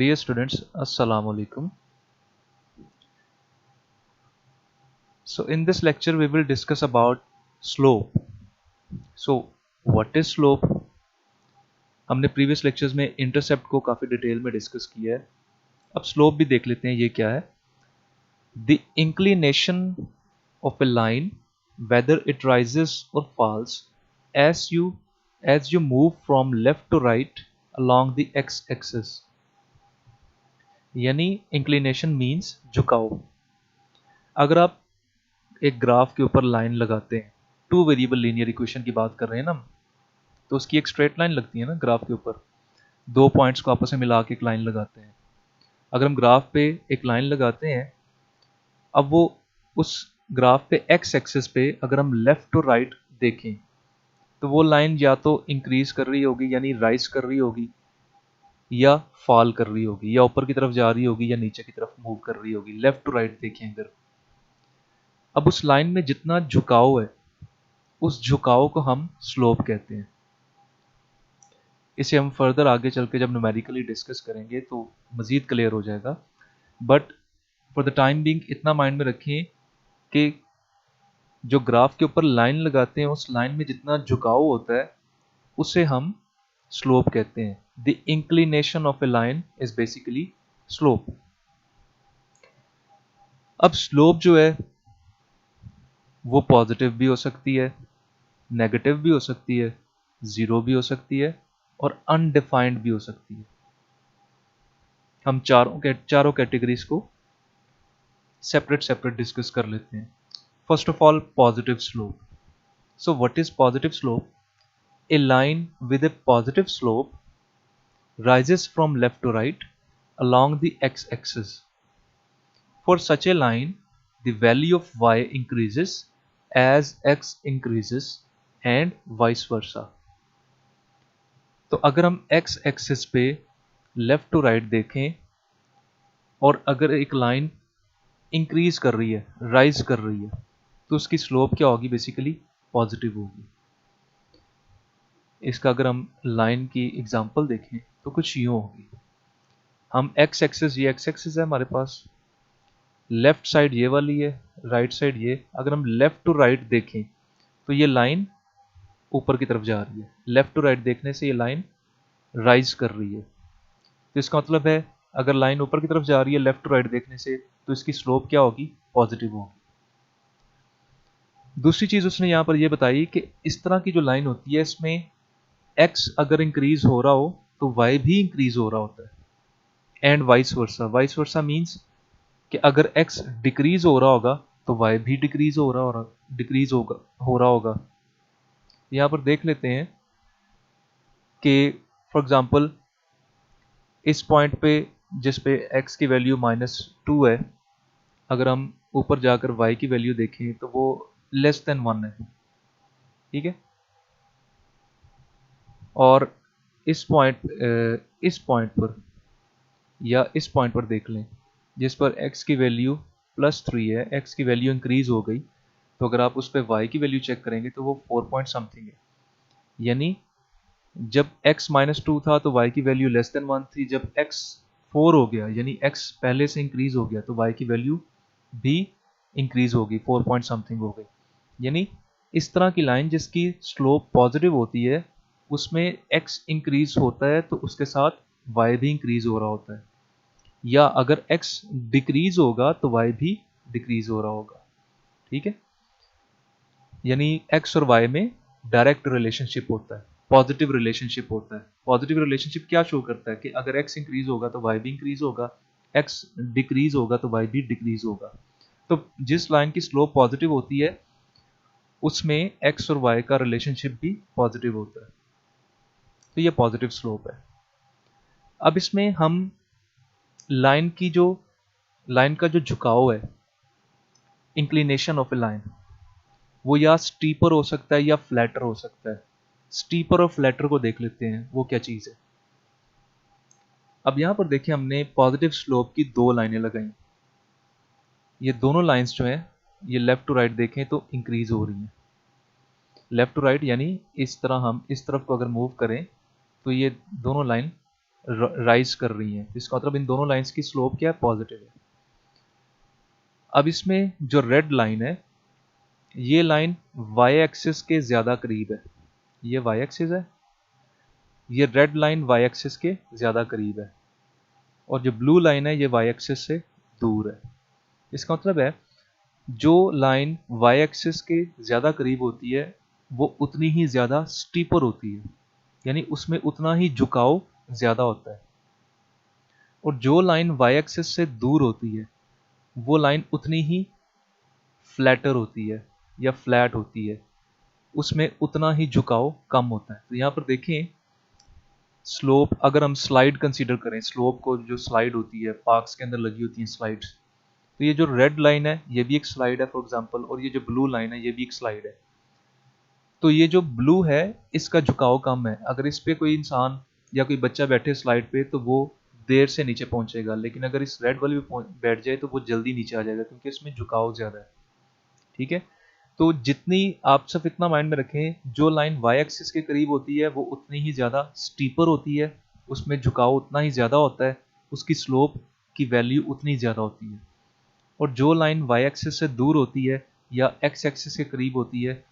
Dear students, Assalamu alaikum. So in this lecture we will discuss about slope. So what is slope? हमने previous lectures में intercept को काफ़ी detail में discuss किया है. अब स्लोप भी देख लेते हैं ये क्या है. The inclination of a line, whether it rises or falls, as you move from left to right along the x-axis. यानी इंक्लिनेशन मीन्स झुकाव. अगर आप एक ग्राफ के ऊपर लाइन लगाते हैं, टू वेरिएबल लीनियर इक्वेशन की बात कर रहे हैं ना हम, तो उसकी एक स्ट्रेट लाइन लगती है ना ग्राफ के ऊपर. दो पॉइंट्स को आपस में मिला के एक लाइन लगाते हैं. अगर हम ग्राफ पे एक लाइन लगाते हैं, अब वो उस ग्राफ पे एक्स एक्सिस पे अगर हम लेफ्ट टू राइट देखें तो वो लाइन या तो इंक्रीज कर रही होगी यानी राइज कर रही होगी, या फॉल कर रही होगी, या ऊपर की तरफ जा रही होगी या नीचे की तरफ मूव कर रही होगी. लेफ्ट टू राइट देखें अगर, अब उस लाइन में जितना झुकाव है उस झुकाव को हम स्लोप कहते हैं. इसे हम फर्दर आगे चल के जब न्यूमेरिकली डिस्कस करेंगे तो मज़ीद क्लियर हो जाएगा. But for the time being इतना माइंड में रखें कि जो ग्राफ के ऊपर लाइन लगाते हैं उस लाइन में जितना झुकाव होता है उसे हम स्लोप कहते हैं. The inclination of A line is basically slope. अब स्लोप जो है वो पॉजिटिव भी हो सकती है, नेगेटिव भी हो सकती है, ज़ीरो भी हो सकती है और अनडिफाइंड भी हो सकती है. हम चारों कैटेगरीज को सेपरेट डिस्कस कर लेते हैं. First of all positive slope. So what is positive slope? A line with A positive slope rises from left to right along the x-axis. For such a line, the value of y increases as x increases and vice versa. तो अगर हम x axis पे left to right देखें और अगर एक line increase कर रही है, राइज कर रही है, तो उसकी स्लोप क्या होगी? बेसिकली पॉजिटिव होगी. इसका अगर हम लाइन की एग्जांपल देखें तो कुछ यूं होगी. हम x एक्सिस, ये x एक्सिस है हमारे पास, लेफ्ट साइड ये वाली है, राइट साइड ये. अगर हम लेफ्ट टू राइट देखें तो ये लाइन ऊपर की तरफ जा रही है. लेफ्ट टू राइट देखने से ये लाइन राइज कर रही है. तो इसका मतलब है अगर लाइन ऊपर की तरफ जा रही है लेफ्ट टू राइट देखने से, तो इसकी स्लोप क्या होगी? पॉजिटिव होगी. दूसरी चीज उसने यहां पर यह बताई कि इस तरह की जो लाइन होती है इसमें x अगर इंक्रीज हो रहा हो तो y भी इंक्रीज हो रहा होता है, and vice versa. Vice versa means कि अगर x डिक्रीज हो रहा होगा तो y भी डिक्रीज हो रहा होगा. यहां पर देख लेते हैं कि फॉर एग्जांपल इस पॉइंट पे जिस पे x की वैल्यू -2 है, अगर हम ऊपर जाकर y की वैल्यू देखें तो वो लेस देन 1 है. ठीक है. और इस पॉइंट पर या इस पॉइंट पर देख लें जिस पर x की वैल्यू +3 है, x की वैल्यू इंक्रीज हो गई, तो अगर आप उस पर y की वैल्यू चेक करेंगे तो वो 4 पॉइंट समथिंग है. यानी जब x -2 था तो y की वैल्यू लेस देन 1 थी. जब x 4 हो गया यानी x पहले से इंक्रीज हो गया तो y की वैल्यू भी इंक्रीज होगी, 4 पॉइंट समथिंग हो गई. यानी इस तरह की लाइन जिसकी स्लोप पॉजिटिव होती है उसमें x इंक्रीज होता है तो उसके साथ y भी इंक्रीज हो रहा होता है, या अगर x डिक्रीज होगा तो y भी डिक्रीज हो रहा होगा. ठीक है. यानी x और y में डायरेक्ट रिलेशनशिप होता है, पॉजिटिव रिलेशनशिप होता है. पॉजिटिव रिलेशनशिप क्या शो करता है कि अगर x इंक्रीज होगा तो y भी इंक्रीज होगा, x डिक्रीज होगा तो y भी डिक्रीज होगा. तो जिस लाइन की स्लोप पॉजिटिव होती है उसमें x और y का रिलेशनशिप भी पॉजिटिव होता है. तो ये पॉजिटिव स्लोप है. अब इसमें हम लाइन का जो झुकाव है, इंक्लिनेशन ऑफ ए लाइन, वो या स्टीपर हो सकता है या फ्लैटर हो सकता है. स्टीपर और फ्लैटर को देख लेते हैं वो क्या चीज है. अब यहां पर देखिए हमने पॉजिटिव स्लोप की दो लाइनें लगाई. ये दोनों लाइंस जो हैं ये लेफ्ट टू राइट देखें तो इंक्रीज हो रही हैं. लेफ्ट टू राइट यानी इस तरह हम इस तरफ को अगर मूव करें तो ये दोनों लाइन राइज कर रही हैं, इसका मतलब इन दोनों लाइंस की स्लोप क्या है, पॉजिटिव है। अब इसमें जो रेड लाइन है, ये लाइन वाई एक्सिस के ज्यादा करीब है, ये वाई एक्सिस है, ये रेड लाइन वाई एक्सिस के ज्यादा करीब है, और जो ब्लू लाइन है ये वाई एक्सिस से दूर है। इसका मतलब है जो लाइन वाई एक्सिस के ज्यादा करीब होती है वो उतनी ही ज्यादा स्टीपर होती है, यानी उसमें उतना ही झुकाव ज्यादा होता है। और जो लाइन वाई एक्सिस से दूर होती है वो लाइन उतनी ही फ्लैटर होती है या फ्लैट होती है, उसमें उतना ही झुकाव कम होता है। तो यहाँ पर देखें स्लोप, अगर हम स्लाइड कंसीडर करें, स्लोप को जो स्लाइड होती है पार्क्स के अंदर लगी होती है स्लाइड्स, तो ये जो रेड लाइन है ये भी एक स्लाइड है फॉर एग्जांपल, और ये जो ब्लू लाइन है ये भी एक स्लाइड है। तो ये जो ब्लू है इसका झुकाव कम है, अगर इस पे कोई इंसान या कोई बच्चा बैठे स्लाइड पे तो वो देर से नीचे पहुंचेगा, लेकिन अगर इस रेड वाली पे बैठ जाए तो वो जल्दी नीचे आ जाएगा क्योंकि इसमें झुकाव ज्यादा है। ठीक है, तो जितनी आप सिर्फ इतना माइंड में रखें, जो लाइन वाई एक्सिस के करीब होती है वो उतनी ही ज्यादा स्टीपर होती है, उसमें झुकाव उतना ही ज्यादा होता है, उसकी स्लोप की वैल्यू उतनी ज्यादा होती है। और जो लाइन वाई एक्सिस से दूर होती है या एक्स एक्सिस के करीब होती है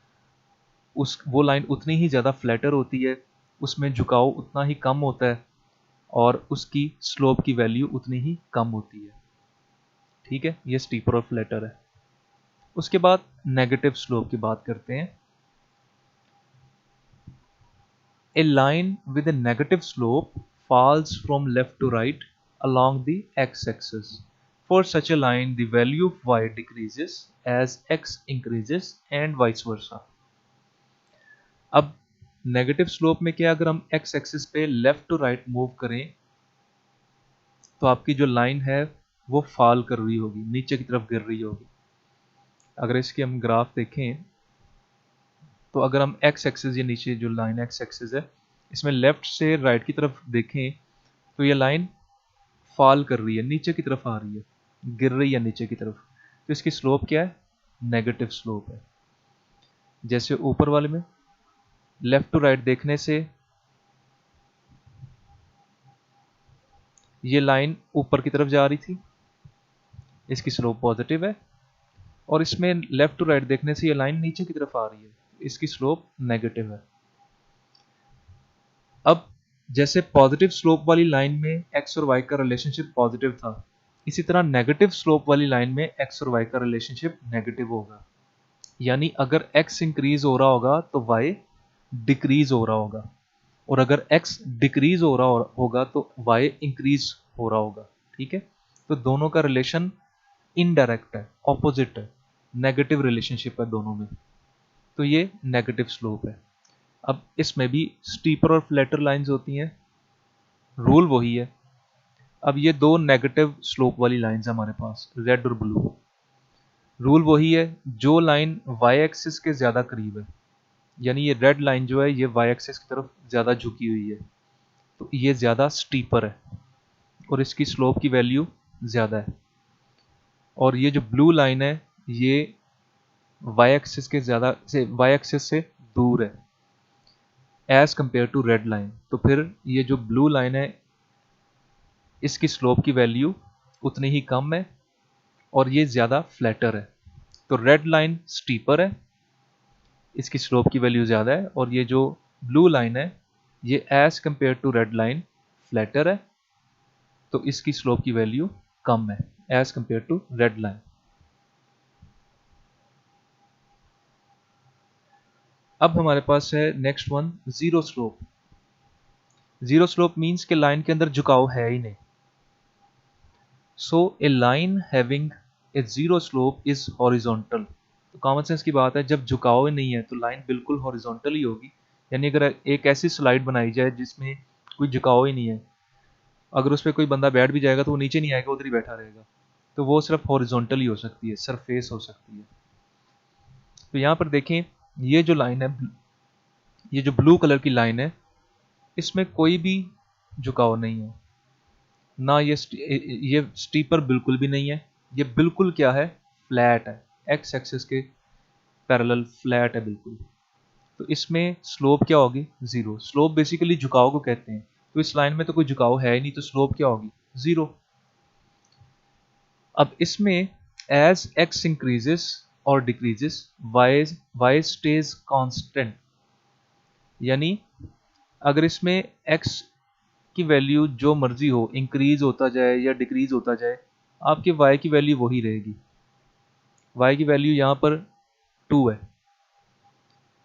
उस वो लाइन उतनी ही ज़्यादा फ्लैटर होती है, उसमें झुकाव उतना ही कम होता है, और उसकी स्लोप की वैल्यू उतनी ही कम होती है। ठीक है, ये स्टीपर और फ्लैटर है। उसके बाद नेगेटिव स्लोप की बात करते हैं। A line with a negative slope falls from left to right along the x-axis. For such a line, the value of y decreases as x increases and vice versa. अब negative slope में क्या, अगर हम x axis पे left to right move करें तो आपकी जो लाइन है वो फॉल कर रही होगी, नीचे की तरफ गिर रही होगी। अगर इसकी हम ग्राफ देखें तो अगर हम एक्स एक्सिस, ये नीचे जो लाइन एक्स एक्सिस है, इसमें लेफ्ट से राइट की तरफ देखें तो ये लाइन फॉल कर रही है, नीचे की तरफ आ रही है, गिर रही है नीचे की तरफ। तो इसकी स्लोप क्या है, नेगेटिव स्लोप है। जैसे ऊपर वाले में लेफ्ट टू राइट देखने से ये लाइन ऊपर की तरफ जा रही थी, इसकी स्लोप पॉजिटिव है, और इसमें लेफ्ट टू राइट देखने से ये लाइन नीचे की तरफ आ रही है, इसकी स्लोप नेगेटिव है। अब जैसे पॉजिटिव स्लोप वाली लाइन में एक्स और वाई का रिलेशनशिप पॉजिटिव था, इसी तरह नेगेटिव स्लोप वाली लाइन में एक्स और वाई का रिलेशनशिप नेगेटिव होगा। यानी अगर एक्स इंक्रीज हो रहा होगा तो वाई डिक्रीज हो रहा होगा, और अगर x डिक्रीज हो रहा होगा तो y इंक्रीज हो रहा होगा। ठीक है, तो दोनों का रिलेशन इनडायरेक्ट है, ऑपोजिट है, नेगेटिव रिलेशनशिप है दोनों में। तो ये नेगेटिव स्लोप है। अब इसमें भी स्टीपर और फ्लैटर लाइंस होती हैं, रूल वही है। अब ये दो नेगेटिव स्लोप वाली लाइंस हमारे पास, रेड और ब्लू, रूल वही है, जो लाइन y एक्सिस के ज्यादा करीब है, यानी ये रेड लाइन जो है ये y एक्सिस की तरफ ज्यादा झुकी हुई है, तो ये ज्यादा स्टीपर है और इसकी स्लोप की वैल्यू ज्यादा है। और ये जो ब्लू लाइन है ये वाई एक्सिस के ज्यादा से वाई एक्सिस से दूर है as compare to red line. तो फिर ये जो ब्लू लाइन है इसकी स्लोप की वैल्यू उतनी ही कम है और ये ज्यादा फ्लैटर है। तो रेड लाइन स्टीपर है, इसकी स्लोप की वैल्यू ज्यादा है, और ये जो ब्लू लाइन है ये as compare to red line flatter है, तो इसकी स्लोप की वैल्यू कम है as compare to red line. अब हमारे पास है next one, zero slope. Zero slope means कि लाइन के अंदर झुकाव है ही नहीं। So a line having a zero slope is horizontal. तो कॉमन सेंस की बात है, जब झुकाव ही नहीं है तो लाइन बिल्कुल हॉरिजॉन्टल ही होगी। यानी अगर एक ऐसी स्लाइड बनाई जाए जिसमें कोई झुकाव ही नहीं है, अगर उस पर कोई बंदा बैठ भी जाएगा तो वो नीचे नहीं आएगा, उधर ही बैठा रहेगा, तो वो सिर्फ हॉरिजॉन्टल ही हो सकती है, सरफेस हो सकती है। तो यहाँ पर देखें ये जो लाइन है, ये जो ब्लू कलर की लाइन है, इसमें कोई भी झुकाव नहीं है, ना ये स्टीपर बिल्कुल भी नहीं है, ये बिल्कुल क्या है, फ्लैट है, एक्स एक्सिस के पैरेलल फ्लैट है बिल्कुल। तो इसमें स्लोप क्या होगी, जीरो। स्लोप बेसिकली झुकाव को कहते हैं, तो इस लाइन में तो कोई झुकाव है ही नहीं, तो स्लोप क्या होगी, 0। अब इसमें एज x इंक्रीजेस और डिक्रीजेस y स्टेज कांस्टेंट, यानी अगर इसमें x की वैल्यू जो मर्जी हो, इंक्रीज होता जाए या डिक्रीज होता जाए, आपकी y की वैल्यू वही रहेगी। y की वैल्यू यहाँ पर 2 है।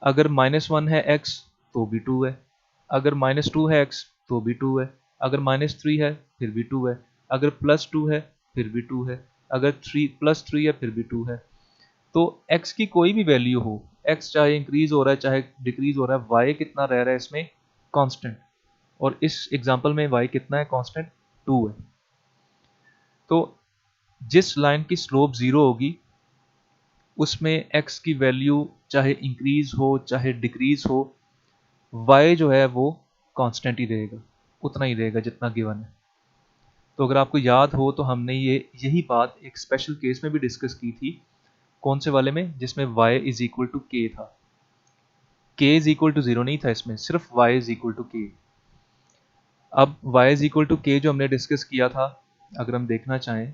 अगर -1 है x तो भी 2 है, अगर -2 है x तो भी 2 है, अगर -3 है फिर भी 2 है, अगर +2 है फिर भी 2 है, अगर +3 है फिर भी 2 है। तो x की कोई भी वैल्यू हो, x चाहे इंक्रीज हो रहा है चाहे डिक्रीज हो रहा है, y कितना रह रहा है इसमें, कांस्टेंट। और इस एग्जांपल में y कितना है, कांस्टेंट 2 है। तो जिस लाइन की स्लोप 0 होगी उसमें x की वैल्यू चाहे इंक्रीज हो चाहे डिक्रीज हो, y जो है वो कांस्टेंट ही रहेगा, उतना ही रहेगा जितना गिवन है। तो अगर आपको याद हो तो हमने यही बात एक स्पेशल केस में भी डिस्कस की थी। कौन से वाले में, जिसमें y is equal to k था। k इज इक्वल टू 0 नहीं था इसमें, सिर्फ y is equal to k। अब y is equal to k जो हमने डिस्कस किया था, अगर हम देखना चाहें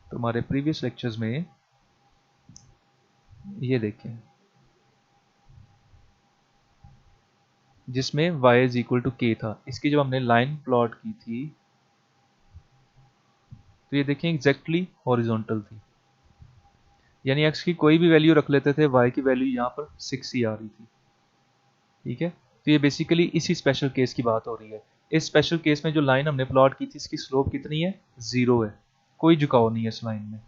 तो हमारे प्रीवियस लेक्चर्स में ये देखें, जिसमें y is equal to k था। इसकी जब हमने लाइन प्लॉट की थी तो ये देखें एग्जैक्टली हॉरिजॉन्टल थी, यानी x की कोई भी वैल्यू रख लेते थे, y की वैल्यू यहाँ पर 6 ही आ रही थी। ठीक है, तो ये बेसिकली इसी स्पेशल केस की बात हो रही है। इस स्पेशल केस में जो लाइन हमने प्लॉट की थी इसकी स्लोप कितनी है, 0 है, कोई झुकाव नहीं है इस लाइन में।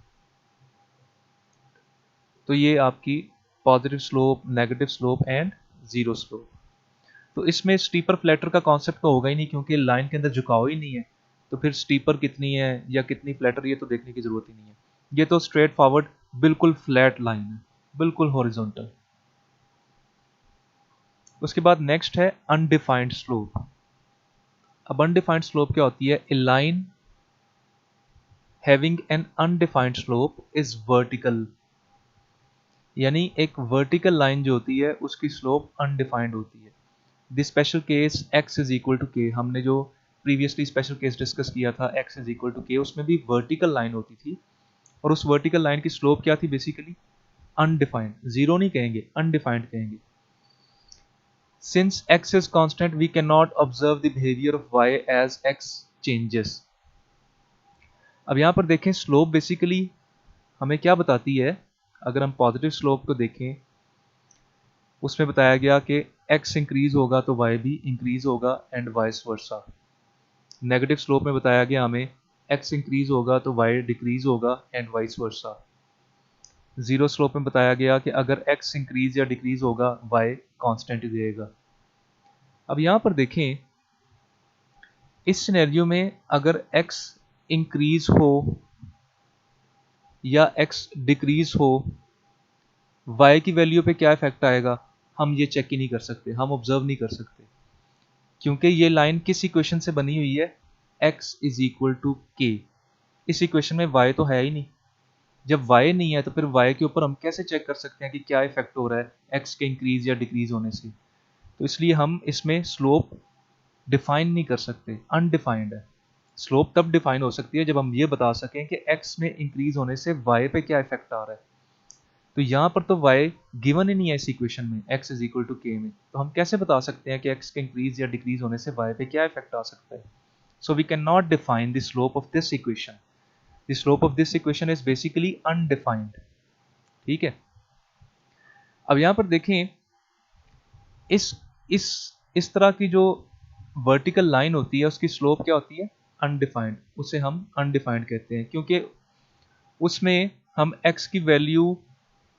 तो ये आपकी positive slope, negative slope and zero slope. तो इसमें स्टीपर फ्लैटर का कॉन्सेप्ट तो होगा ही नहीं, क्योंकि लाइन के अंदर झुकाव ही नहीं है। तो फिर स्टीपर कितनी है या कितनी फ्लैटर, ये तो देखने की जरूरत ही नहीं है। ये तो स्ट्रेट फॉरवर्ड बिल्कुल फ्लैट लाइन है, बिल्कुल हॉरिजॉन्टल। उसके बाद नेक्स्ट है अनडिफाइंड स्लोप। अब अनडिफाइंड स्लोप क्या होती है, a line having an undefined slope is vertical, यानी एक वर्टिकल लाइन जो होती है उसकी स्लोप अनडिफाइंड होती है। This special case x is equal to k, हमने जो प्रीवियसली स्पेशल केस डिस्कस किया था x is equal to k, उसमें भी वर्टिकल लाइन होती थी। और उस वर्टिकल लाइन की स्लोप क्या थी, बेसिकली अनडिफाइंड, जीरो नहीं कहेंगे, अनडिफाइंड कहेंगे। Since x is constant we can not observe the behaviour of y as x changes. अब यहां पर देखें स्लोप बेसिकली हमें क्या बताती है। अगर हम पॉजिटिव स्लोप को देखें, उसमें बताया गया कि x इंक्रीज होगा तो y भी इंक्रीज होगा and vice versa. Negative slope में बताया गया हमें x इंक्रीज होगा तो y डिक्रीज होगा and vice versa. Zero slope में बताया गया कि अगर x इंक्रीज या डिक्रीज होगा y कांस्टेंट ही रहेगा। अब यहां पर देखें, इस सिनेरियो में अगर x इंक्रीज हो या x डिक्रीज हो, y की वैल्यू पे क्या इफेक्ट आएगा, हम ये चेक ही नहीं कर सकते, हम ऑब्जर्व नहीं कर सकते, क्योंकि ये लाइन किस इक्वेशन से बनी हुई है, x is equal to k। इस इक्वेशन में y तो है ही नहीं। जब y नहीं है तो फिर y के ऊपर हम कैसे चेक कर सकते हैं कि क्या इफेक्ट हो रहा है x के इंक्रीज या डिक्रीज होने से। तो इसलिए हम इसमें स्लोप डिफाइन नहीं कर सकते, अनडिफाइंड है। स्लोप तब डिफाइन हो सकती है जब हम ये बता सकें कि x में इंक्रीज होने से y पे क्या इफेक्ट आ रहा है। तो यहाँ पर तो y गिवन ही नहीं है इस इक्वेशन में, x is equal to k में, तो हम कैसे बता सकते हैं कि x के इंक्रीज या डिक्रीज होने से y पे क्या इफेक्ट आ सकता है। So we can not define the slope of this equation. The slope of this equation is basically undefined. ठीक है, अब यहाँ पर देखें, इस इस इस तरह की जो वर्टिकल लाइन होती है उसकी स्लोप क्या होती है, अनडिफाइंड। उसे हम अनडिफाइंड कहते हैं क्योंकि उसमें हम x की वैल्यू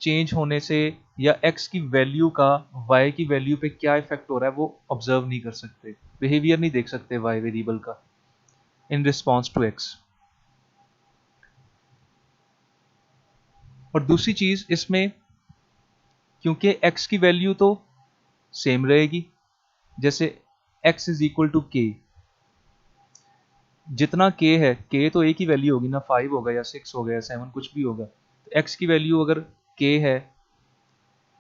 चेंज होने से या x की वैल्यू का y की वैल्यू पे क्या इफेक्ट हो रहा है वो ऑब्जर्व नहीं कर सकते, बिहेवियर नहीं देख सकते y वेरिएबल का इन रिस्पॉन्स टू x। और दूसरी चीज इसमें, क्योंकि x की वैल्यू तो सेम रहेगी, जैसे x is equal to k, जितना k है, k तो एक ही वैल्यू होगी ना, 5 होगा या 6 होगा या 7 कुछ भी होगा। तो x की वैल्यू अगर k है,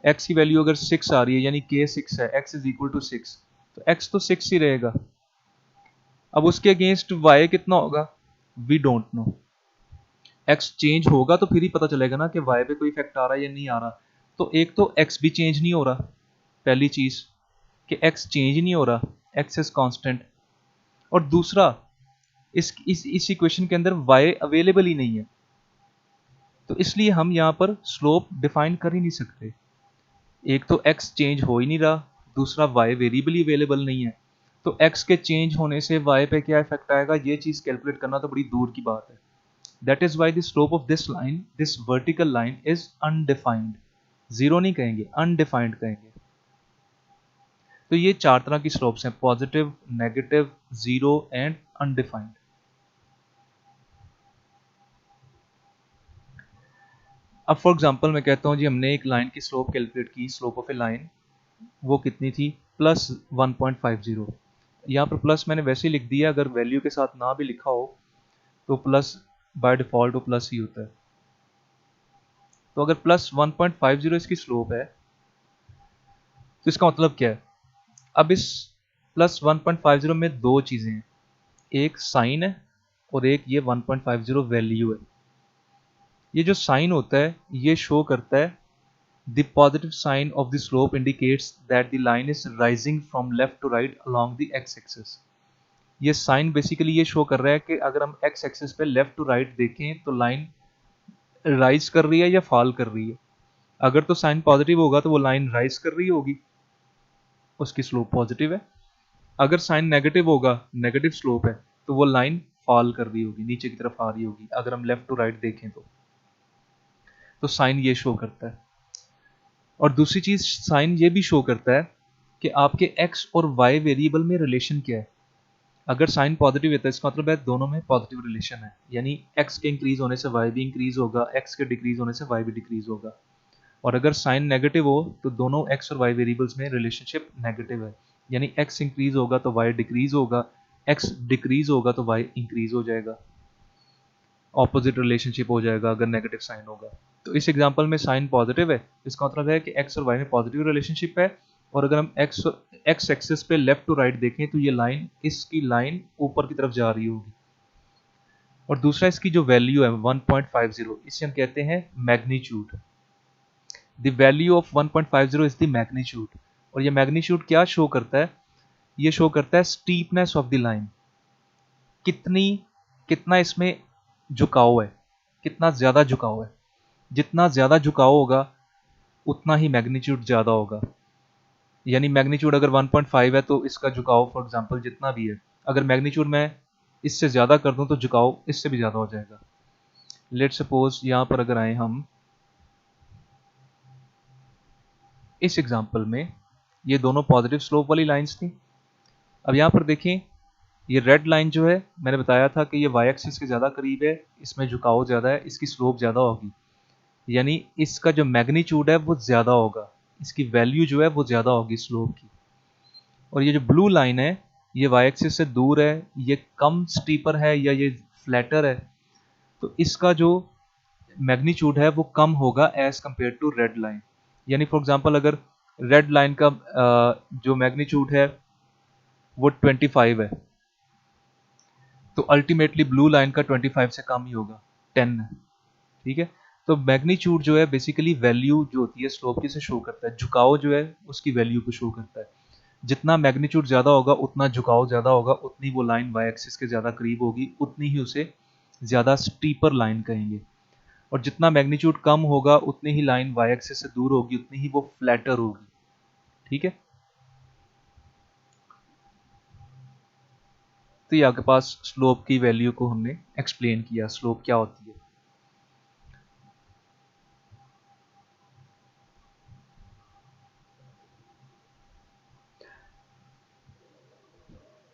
x की वैल्यू अगर 6 आ रही है यानी k 6 है, x इज इक्वल टू 6, तो x तो 6 ही रहेगा। अब उसके अगेंस्ट y कितना होगा, we don't know. x change होगा तो फिर ही पता चलेगा ना कि y पे कोई इफेक्ट आ रहा है या नहीं आ रहा। तो एक तो x भी चेंज नहीं हो रहा, पहली चीज कि x चेंज नहीं हो रहा, x इज कांस्टेंट। और दूसरा, इस इक्वेशन के अंदर y अवेलेबल ही नहीं है, तो इसलिए हम यहाँ पर स्लोप डिफाइन कर ही नहीं सकते। एक तो x चेंज हो ही नहीं रहा, दूसरा y वेरिएबल ही अवेलेबल नहीं है। तो x के चेंज होने से y पे क्या इफेक्ट आएगा, ये चीज कैलकुलेट करना तो बड़ी दूर की बात है। That is why the slope of this line, this vertical line is undefined. Zero नहीं कहेंगे, अनडिफाइंड कहेंगे। तो ये चार तरह की स्लोप्स हैं, positive, negative, zero and undefined. अब फॉर एग्जांपल मैं कहता हूं जी हमने एक लाइन की स्लोप कैलकुलेट की, स्लोप ऑफ ए लाइन, वो कितनी थी, प्लस 1.50। यहाँ पर प्लस मैंने वैसे ही लिख दिया, अगर वैल्यू के साथ ना भी लिखा हो तो प्लस बाय डिफॉल्ट वो प्लस ही होता है। तो अगर प्लस 1.50 इसकी स्लोप है तो इसका मतलब क्या है। अब इस प्लस 1.50 में दो चीजें हैं, एक साइन है और एक ये 1.50 वैल्यू है। ये जो साइन होता है ये शो करता है the positive sign of the slope indicates that the line is rising from left to right along the x axis. ये साइन बेसिकली ये शो कर रहा है कि अगर हम एक्स एक्सिस पे लेफ्ट टू राइट देखें तो लाइन राइज कर रही है या फॉल कर रही है। अगर तो साइन पॉजिटिव होगा तो वो लाइन राइज कर रही होगी, उसकी स्लोप पॉजिटिव है। अगर साइन नेगेटिव होगा, नेगेटिव स्लोप है, तो वो लाइन फॉल कर रही होगी, नीचे की तरफ आ रही होगी, अगर हम लेफ्ट टू राइट देखें तो साइन ये शो करता है। और दूसरी चीज साइन ये भी शो करता है कि आपके एक्स और वाई वेरिएबल में रिलेशन क्या है। अगर साइन पॉजिटिव है तो इसका मतलब है दोनों में पॉजिटिव रिलेशन है, यानी एक्स के इंक्रीज होने से वाई भी इंक्रीज होगा, एक्स के डिक्रीज होने से वाई भी डिक्रीज होगा। और अगर साइन नेगेटिव हो तो दोनों एक्स और वाई वेरिएबल्स में रिलेशनशिप नेगेटिव है, यानी एक्स इंक्रीज होगा तो वाई डिक्रीज होगा, एक्स डिक्रीज होगा तो वाई इंक्रीज हो जाएगा, ऑपोजिट रिलेशनशिप हो जाएगा अगर नेगेटिव साइन होगा। तो इस एग्जांपल में साइन पॉजिटिव है, इसका मतलब है कि एक्स और वाई में पॉजिटिव रिलेशनशिप है। और अगर हम एक्स एक्सिस पे लेफ्ट टू राइट देखें तो ये लाइन, इसकी लाइन ऊपर की तरफ जा रही होगी। और दूसरा इसकी जो वैल्यू है 1.50, इसे हम कहते हैं magnitude. The value of 1.50 is the magnitude. और ये मैग्नीट्यूड क्या शो करता है, ये शो करता है स्टीपनेस ऑफ द लाइन, कितनी कितना इसमें झुकाव है, कितना ज्यादा झुकाव है। जितना ज्यादा झुकाव होगा उतना ही मैग्नीट्यूड ज्यादा होगा। यानी मैग्नीट्यूड अगर 1.5 है तो इसका झुकाव फॉर एग्जांपल जितना भी है, अगर मैग्नीट्यूड मैं इससे ज्यादा कर दूं तो झुकाव इससे भी ज्यादा हो जाएगा। लेट सपोज यहां पर अगर आए हम इस एग्जांपल में, ये दोनों पॉजिटिव स्लोप वाली लाइंस थी। अब यहां पर देखें, ये रेड लाइन जो है मैंने बताया था कि ये वाई एक्सिस के ज़्यादा करीब है, इसमें झुकाव ज़्यादा है, इसकी स्लोप ज़्यादा होगी, यानी इसका जो मैग्नीट्यूड है वो ज़्यादा होगा, इसकी वैल्यू जो है वो ज़्यादा होगी स्लोप की। और ये जो ब्लू लाइन है ये वाई एक्सिस से दूर है, ये कम स्टीपर है या ये फ्लैटर है, तो इसका जो मैग्नीट्यूड है वो कम होगा as compare to red line. यानी फॉर एग्जांपल अगर रेड लाइन का जो मैग्नीट्यूड है वो 25 है, तो अल्टीमेटली ब्लू लाइन का 25 से कम ही होगा, 10 है। ठीक है, तो मैग्नीट्यूड जो है बेसिकली वैल्यू जो होती है स्लोप की से शो करता है, झुकाव जो है उसकी वैल्यू को शो करता है। जितना मैग्नीट्यूड ज्यादा होगा उतना झुकाव ज्यादा होगा, उतनी वो लाइन वाई एक्सिस के ज्यादा करीब होगी, उतनी ही उसे ज्यादा स्टीपर लाइन कहेंगे। और जितना मैग्नीट्यूड कम होगा उतनी ही लाइन वाई एक्सिस से दूर होगी, उतनी ही वो फ्लैटर होगी। ठीक है, तो ये आपके पास स्लोप की वैल्यू को हमने एक्सप्लेन किया, स्लोप क्या होती है।